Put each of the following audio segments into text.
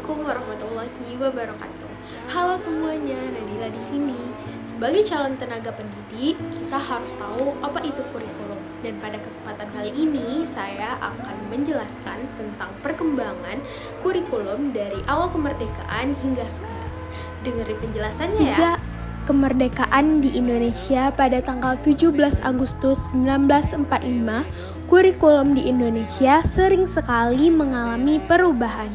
Assalamualaikum warahmatullahi wabarakatuh. Halo semuanya, Nadila di sini. Sebagai calon tenaga pendidik, kita harus tahu apa itu kurikulum. Dan pada kesempatan kali ini, saya akan menjelaskan tentang perkembangan kurikulum dari awal kemerdekaan hingga sekarang. Dengerin penjelasannya ya. Sejak kemerdekaan di Indonesia pada tanggal 17 Agustus 1945, kurikulum di Indonesia sering sekali mengalami perubahan.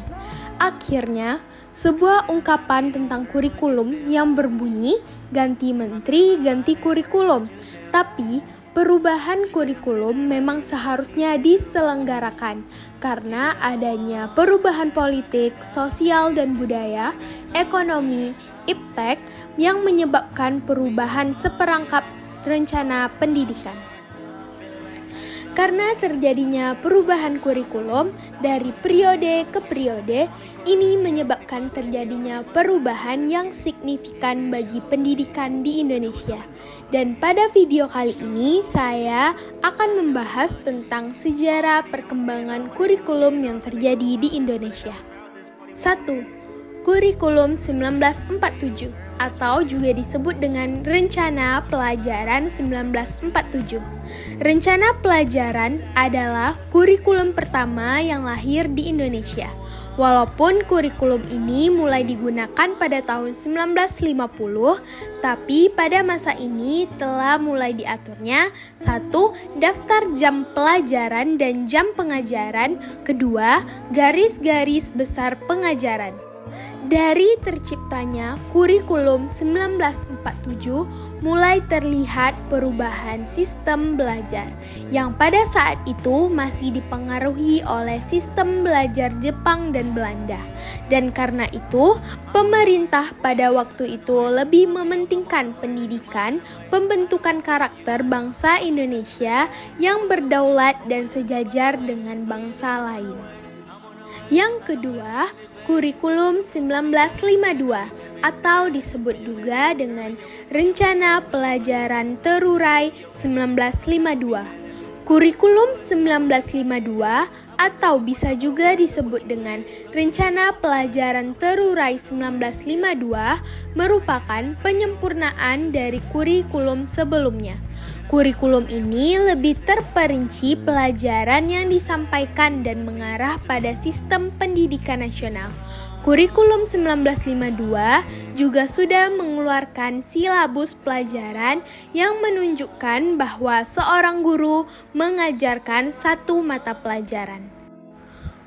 Akhirnya, sebuah ungkapan tentang kurikulum yang berbunyi ganti menteri, ganti kurikulum. Tapi, perubahan kurikulum memang seharusnya diselenggarakan karena adanya perubahan politik, sosial dan budaya, ekonomi, iptek yang menyebabkan perubahan seperangkap rencana pendidikan. Karena terjadinya perubahan kurikulum dari periode ke periode, ini menyebabkan terjadinya perubahan yang signifikan bagi pendidikan di Indonesia. Dan pada video kali ini, saya akan membahas tentang sejarah perkembangan kurikulum yang terjadi di Indonesia. 1. Kurikulum 1947 atau juga disebut dengan Rencana Pelajaran 1947. Rencana pelajaran adalah kurikulum pertama yang lahir di Indonesia. Walaupun kurikulum ini mulai digunakan pada tahun 1950, tapi pada masa ini telah mulai diaturnya 1. Daftar jam pelajaran dan jam pengajaran. 2. Garis-garis besar pengajaran. Dari terciptanya kurikulum 1947, mulai terlihat perubahan sistem belajar yang pada saat itu masih dipengaruhi oleh sistem belajar Jepang dan Belanda. Dan karena itu, pemerintah pada waktu itu lebih mementingkan pendidikan, pembentukan karakter bangsa Indonesia yang berdaulat dan sejajar dengan bangsa lain. Yang kedua, kurikulum 1952 atau disebut juga dengan Rencana Pelajaran Terurai 1952. Kurikulum 1952 atau bisa juga disebut dengan Rencana Pelajaran Terurai 1952 merupakan penyempurnaan dari kurikulum sebelumnya. Kurikulum ini lebih terperinci pelajaran yang disampaikan dan mengarah pada sistem pendidikan nasional. Kurikulum 1952 juga sudah mengeluarkan silabus pelajaran yang menunjukkan bahwa seorang guru mengajarkan satu mata pelajaran.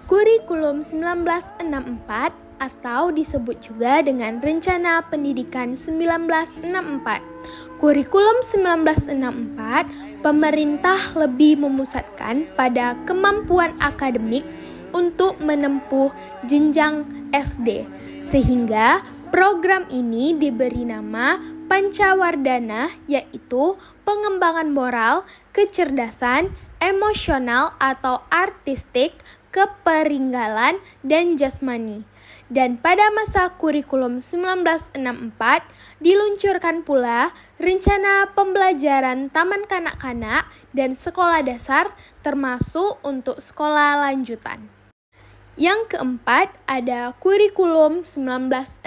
Kurikulum 1964 atau disebut juga dengan Rencana Pendidikan 1964. Kurikulum 1964, pemerintah lebih memusatkan pada kemampuan akademik untuk menempuh jenjang SD, sehingga program ini diberi nama Pancawardhana, yaitu pengembangan moral, kecerdasan, emosional atau artistik, keperinggalan, dan jasmani. Dan pada masa kurikulum 1964, diluncurkan pula rencana pembelajaran taman kanak-kanak dan sekolah dasar termasuk untuk sekolah lanjutan. Yang keempat ada kurikulum 1968.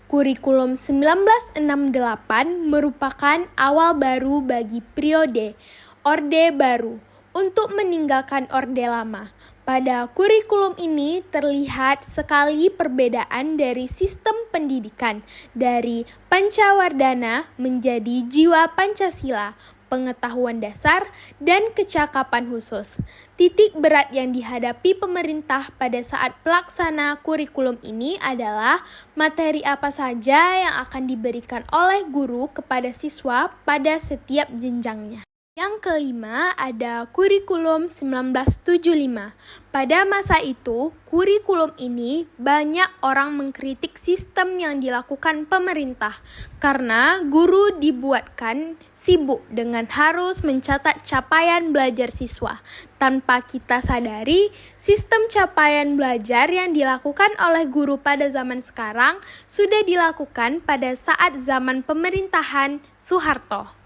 Kurikulum 1968 merupakan awal baru bagi periode Orde Baru untuk meninggalkan Orde Lama. Pada kurikulum ini terlihat sekali perbedaan dari sistem pendidikan dari Pancawardhana menjadi jiwa Pancasila, pengetahuan dasar, dan kecakapan khusus. Titik berat yang dihadapi pemerintah pada saat pelaksana kurikulum ini adalah materi apa saja yang akan diberikan oleh guru kepada siswa pada setiap jenjangnya. Yang kelima ada kurikulum 1975. Pada masa itu, kurikulum ini banyak orang mengkritik sistem yang dilakukan pemerintah karena guru dibuatkan sibuk dengan harus mencatat capaian belajar siswa. Tanpa kita sadari, sistem capaian belajar yang dilakukan oleh guru pada zaman sekarang sudah dilakukan pada saat zaman pemerintahan Soeharto.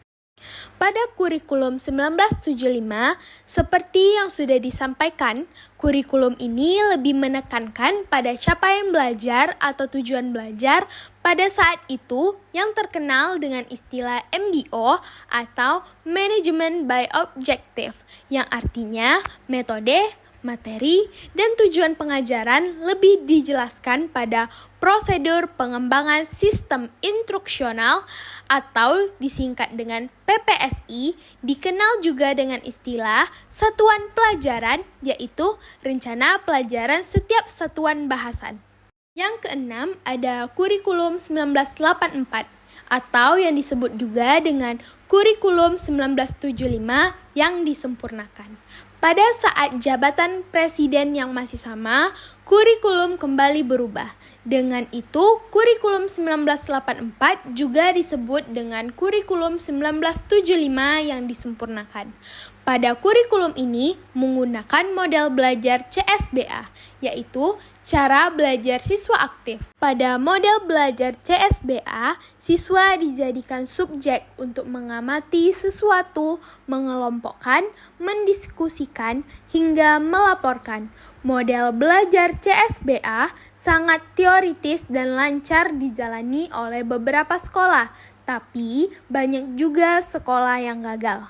Pada kurikulum 1975, seperti yang sudah disampaikan, kurikulum ini lebih menekankan pada capaian belajar atau tujuan belajar pada saat itu yang terkenal dengan istilah MBO atau Management by Objective, yang artinya metode, materi, dan tujuan pengajaran lebih dijelaskan pada prosedur pengembangan sistem instruksional atau disingkat dengan PPSI, dikenal juga dengan istilah satuan pelajaran, yaitu rencana pelajaran setiap satuan bahasan. Yang keenam ada kurikulum 1984 atau yang disebut juga dengan kurikulum 1975 yang disempurnakan. Pada saat jabatan presiden yang masih sama, kurikulum kembali berubah. Dengan itu, kurikulum 1984 juga disebut dengan kurikulum 1975 yang disempurnakan. Pada kurikulum ini menggunakan model belajar CSBA, yaitu cara belajar siswa aktif. Pada model belajar CSBA, siswa dijadikan subjek untuk mengamati sesuatu, mengelompokkan, mendiskusikan, hingga melaporkan. Model belajar CSBA sangat teoritis dan lancar dijalani oleh beberapa sekolah, tapi banyak juga sekolah yang gagal.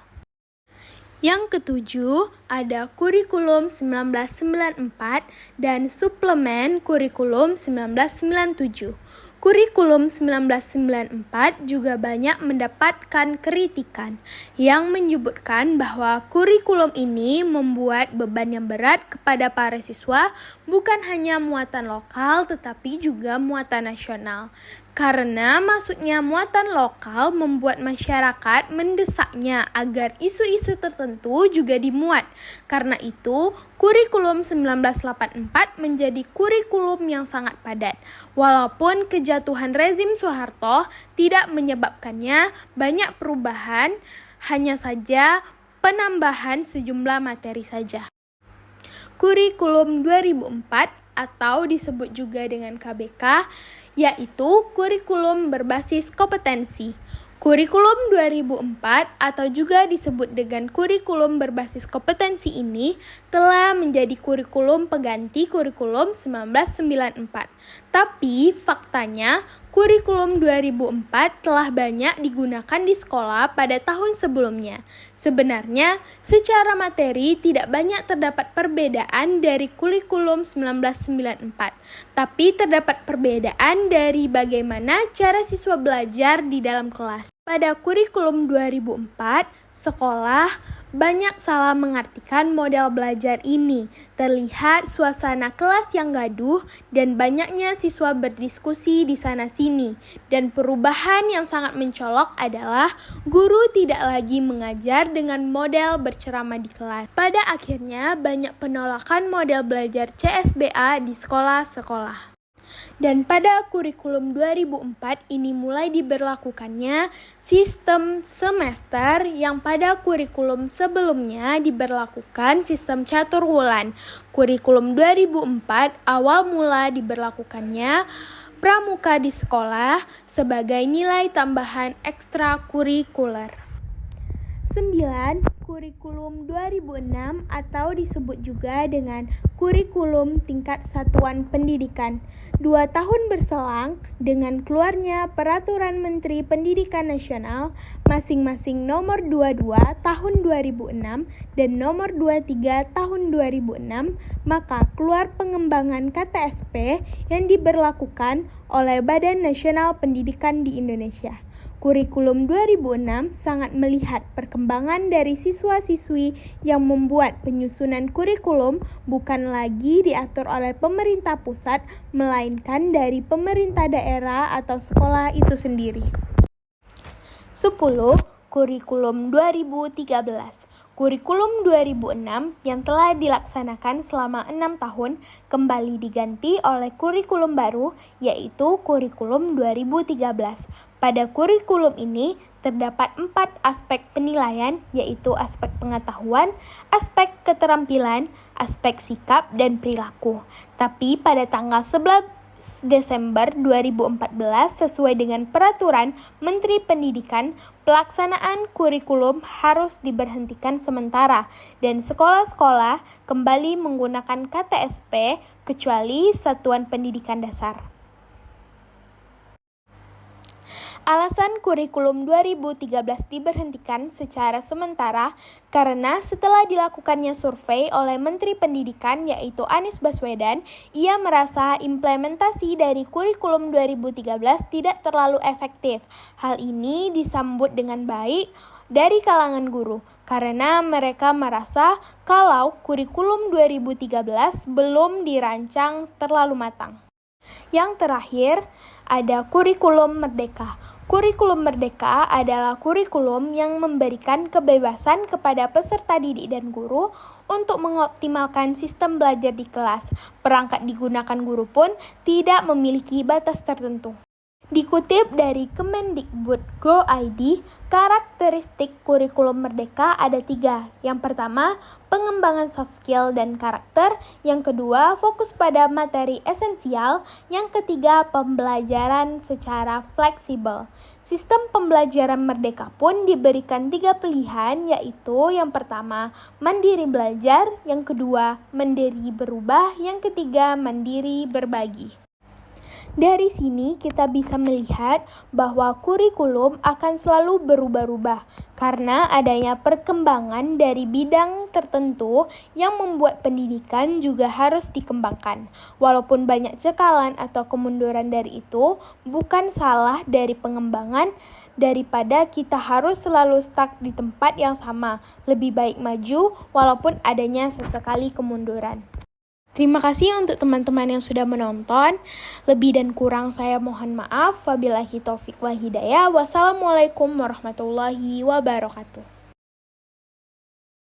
Yang ketujuh, ada kurikulum 1994 dan suplemen kurikulum 1997. Kurikulum 1994 juga banyak mendapatkan kritikan yang menyebutkan bahwa kurikulum ini membuat beban yang berat kepada para siswa, bukan hanya muatan lokal tetapi juga muatan nasional. Karena masuknya muatan lokal membuat masyarakat mendesaknya agar isu-isu tertentu juga dimuat. Karena itu, kurikulum 1984 menjadi kurikulum yang sangat padat. Walaupun kejatuhan rezim Soeharto tidak menyebabkannya banyak perubahan, hanya saja penambahan sejumlah materi saja. Kurikulum 2004 atau disebut juga dengan KBK, yaitu kurikulum berbasis kompetensi. Kurikulum 2004 atau juga disebut dengan kurikulum berbasis kompetensi ini telah menjadi kurikulum pengganti kurikulum 1994. Tapi faktanya kurikulum 2004 telah banyak digunakan di sekolah pada tahun sebelumnya. Sebenarnya, secara materi tidak banyak terdapat perbedaan dari kurikulum 1994, tapi terdapat perbedaan dari bagaimana cara siswa belajar di dalam kelas. Pada kurikulum 2004, sekolah banyak salah mengartikan model belajar ini. Terlihat suasana kelas yang gaduh dan banyaknya siswa berdiskusi di sana-sini. Dan perubahan yang sangat mencolok adalah guru tidak lagi mengajar dengan model berceramah di kelas. Pada akhirnya banyak penolakan model belajar CSBA di sekolah-sekolah. Dan pada kurikulum 2004 ini mulai diberlakukannya sistem semester yang pada kurikulum sebelumnya diberlakukan sistem catur wulan. Kurikulum 2004 awal mula diberlakukannya pramuka di sekolah sebagai nilai tambahan ekstrakurikuler. 9. Kurikulum 2006 atau disebut juga dengan kurikulum tingkat satuan pendidikan. 2 tahun berselang dengan keluarnya Peraturan Menteri Pendidikan Nasional masing-masing nomor 22 tahun 2006 dan nomor 23 tahun 2006, maka keluar pengembangan KTSP yang diberlakukan oleh Badan Nasional Pendidikan di Indonesia. Kurikulum 2006 sangat melihat perkembangan dari siswa-siswi yang membuat penyusunan kurikulum bukan lagi diatur oleh pemerintah pusat, melainkan dari pemerintah daerah atau sekolah itu sendiri. 10. Kurikulum 2013. Kurikulum 2006 yang telah dilaksanakan selama 6 tahun kembali diganti oleh kurikulum baru, yaitu kurikulum 2013. Pada kurikulum ini terdapat 4 aspek penilaian, yaitu aspek pengetahuan, aspek keterampilan, aspek sikap, dan perilaku. Tapi pada tanggal 11 Desember 2014 sesuai dengan peraturan Menteri Pendidikan, pelaksanaan kurikulum harus diberhentikan sementara dan sekolah-sekolah kembali menggunakan KTSP kecuali satuan pendidikan dasar. Alasan kurikulum 2013 diberhentikan secara sementara karena setelah dilakukannya survei oleh Menteri Pendidikan yaitu Anies Baswedan, ia merasa implementasi dari kurikulum 2013 tidak terlalu efektif. Hal ini disambut dengan baik dari kalangan guru karena mereka merasa kalau kurikulum 2013 belum dirancang terlalu matang. Yang terakhir, ada kurikulum merdeka. Kurikulum merdeka adalah kurikulum yang memberikan kebebasan kepada peserta didik dan guru untuk mengoptimalkan sistem belajar di kelas. Perangkat digunakan guru pun tidak memiliki batas tertentu. Dikutip dari Kemendikbud.go.id, karakteristik kurikulum merdeka ada 3. Yang pertama, pengembangan soft skill dan karakter. Yang kedua, fokus pada materi esensial. Yang ketiga, pembelajaran secara fleksibel. Sistem pembelajaran merdeka pun diberikan 3 pilihan, yaitu yang pertama, mandiri belajar. Yang kedua, mandiri berubah. Yang ketiga, mandiri berbagi. Dari sini kita bisa melihat bahwa kurikulum akan selalu berubah-ubah karena adanya perkembangan dari bidang tertentu yang membuat pendidikan juga harus dikembangkan. Walaupun banyak cekalan atau kemunduran dari itu, bukan salah dari pengembangan daripada kita harus selalu stuck di tempat yang sama. Lebih baik maju walaupun adanya sesekali kemunduran. Terima kasih untuk teman-teman yang sudah menonton. Lebih dan kurang saya mohon maaf. Wabillahi taufik wal hidayah. Wassalamualaikum warahmatullahi wabarakatuh.